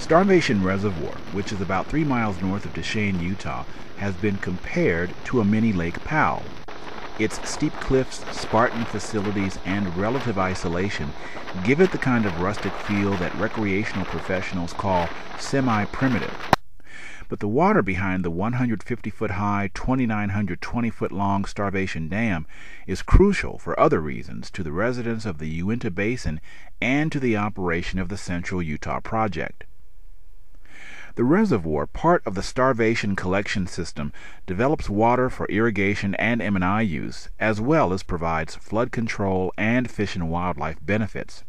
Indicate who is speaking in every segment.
Speaker 1: Starvation Reservoir, which is about 3 miles north of Duchesne, Utah, has been compared to a mini Lake Powell. Its steep cliffs, Spartan facilities, and relative isolation give it the kind of rustic feel that recreational professionals call semi-primitive. But the water behind the 150-foot-high, 2,920-foot-long Starvation Dam is crucial for other reasons to the residents of the Uinta Basin and to the operation of the Central Utah Project. The reservoir, part of the Starvation collection system, develops water for irrigation and M&I use, as well as provides flood control and fish and wildlife benefits.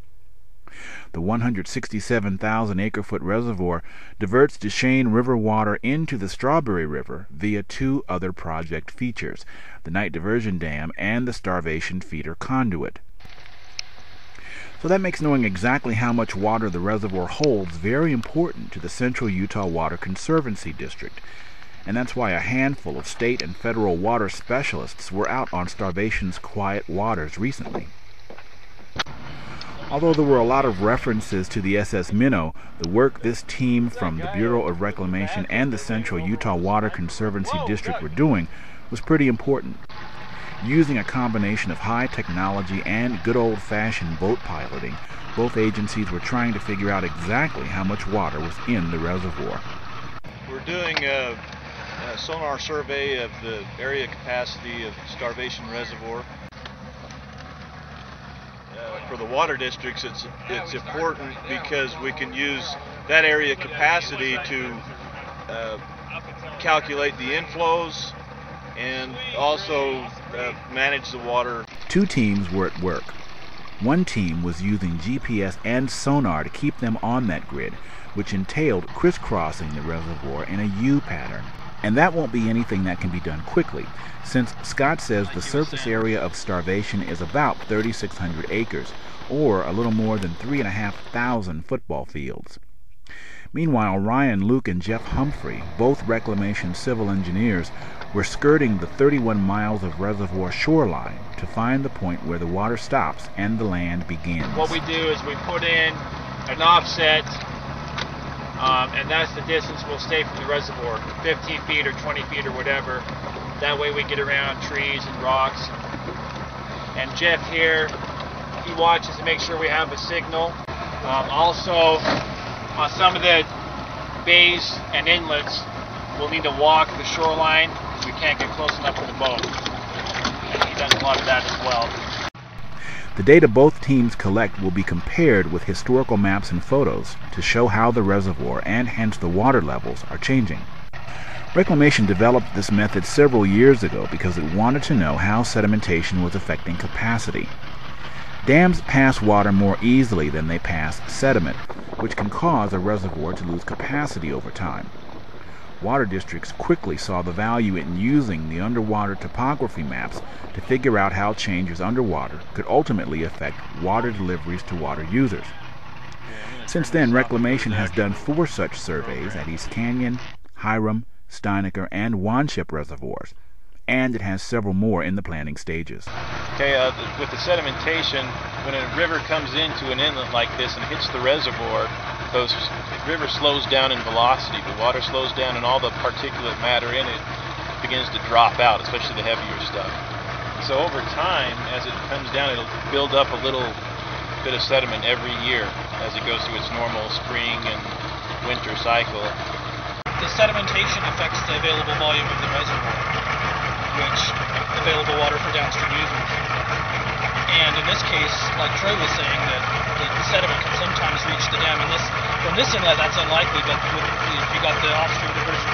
Speaker 1: The 167,000 acre-foot reservoir diverts Duchesne River water into the Strawberry River via two other project features, the Night Diversion Dam and the Starvation Feeder Conduit. So that makes knowing exactly how much water the reservoir holds very important to the Central Utah Water Conservancy District, and that's why a handful of state and federal water specialists were out on Starvation's quiet waters recently. Although there were a lot of references to the SS Minnow, the work this team from the Bureau of Reclamation and the Central Utah Water Conservancy District were doing was pretty important. Using a combination of high technology and good old-fashioned boat piloting, both agencies were trying to figure out exactly how much water was in the reservoir.
Speaker 2: We're doing a sonar survey of the area capacity of Starvation Reservoir. For the water districts, it's important because we can use that area capacity to calculate the inflows and also manage the water.
Speaker 1: Two teams were at work. One team was using GPS and sonar to keep them on that grid, which entailed crisscrossing the reservoir in a U pattern. And that won't be anything that can be done quickly, since Scott says the surface area of Starvation is about 3,600 acres, or a little more than 3,500 football fields. Meanwhile, Ryan, Luke, and Jeff Humphrey, both reclamation civil engineers, were skirting the 31 miles of reservoir shoreline to find the point where the water stops and the land begins.
Speaker 3: What we do is we put in an offset, and that's the distance we'll stay from the reservoir, 15 feet or 20 feet or whatever. That way we get around trees and rocks. And Jeff here, he watches to make sure we have a signal. Also, on some of the bays and inlets, we'll need to walk the shoreline. We can't get close enough for the boat. And he does a lot of that as well.
Speaker 1: The data both teams collect will be compared with historical maps and photos to show how the reservoir and hence the water levels are changing. Reclamation developed this method several years ago because it wanted to know how sedimentation was affecting capacity. Dams pass water more easily than they pass sediment, which can cause a reservoir to lose capacity over time. Water districts quickly saw the value in using the underwater topography maps to figure out how changes underwater could ultimately affect water deliveries to water users. Since then, Reclamation has done 4 such surveys at East Canyon, Hiram, Steinecker, and Wanship reservoirs, and it has several more in the planning stages.
Speaker 2: Okay, with the sedimentation, when a river comes into an inlet like this and hits the reservoir, the river slows down in velocity. The water slows down and all the particulate matter in it begins to drop out, especially the heavier stuff. So over time, as it comes down, it'll build up a little bit of sediment every year as it goes through its normal spring and winter cycle.
Speaker 4: The sedimentation affects the available volume of the reservoir, which available water for downstream users. And in this case, like Troy was saying, that the sediment can sometimes reach the dam. And from this inlet, that's unlikely, but if you got the offstream diversion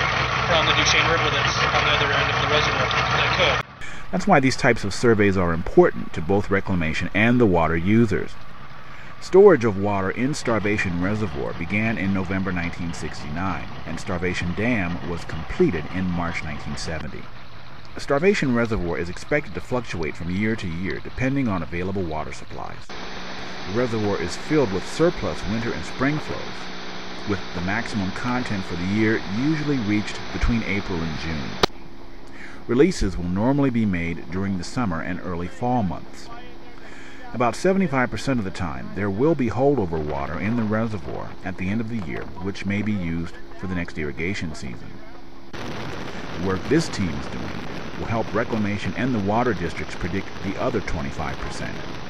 Speaker 4: from the Duchesne River that's on the other end of the reservoir, that could.
Speaker 1: That's why these types of surveys are important to both reclamation and the water users. Storage of water in Starvation Reservoir began in November 1969, and Starvation Dam was completed in March 1970. Starvation Reservoir is expected to fluctuate from year to year depending on available water supplies. The reservoir is filled with surplus winter and spring flows, with the maximum content for the year usually reached between April and June. Releases will normally be made during the summer and early fall months. About 75% of the time, there will be holdover water in the reservoir at the end of the year, which may be used for the next irrigation season. The work this team is doing will help reclamation and the water districts predict the other 25%.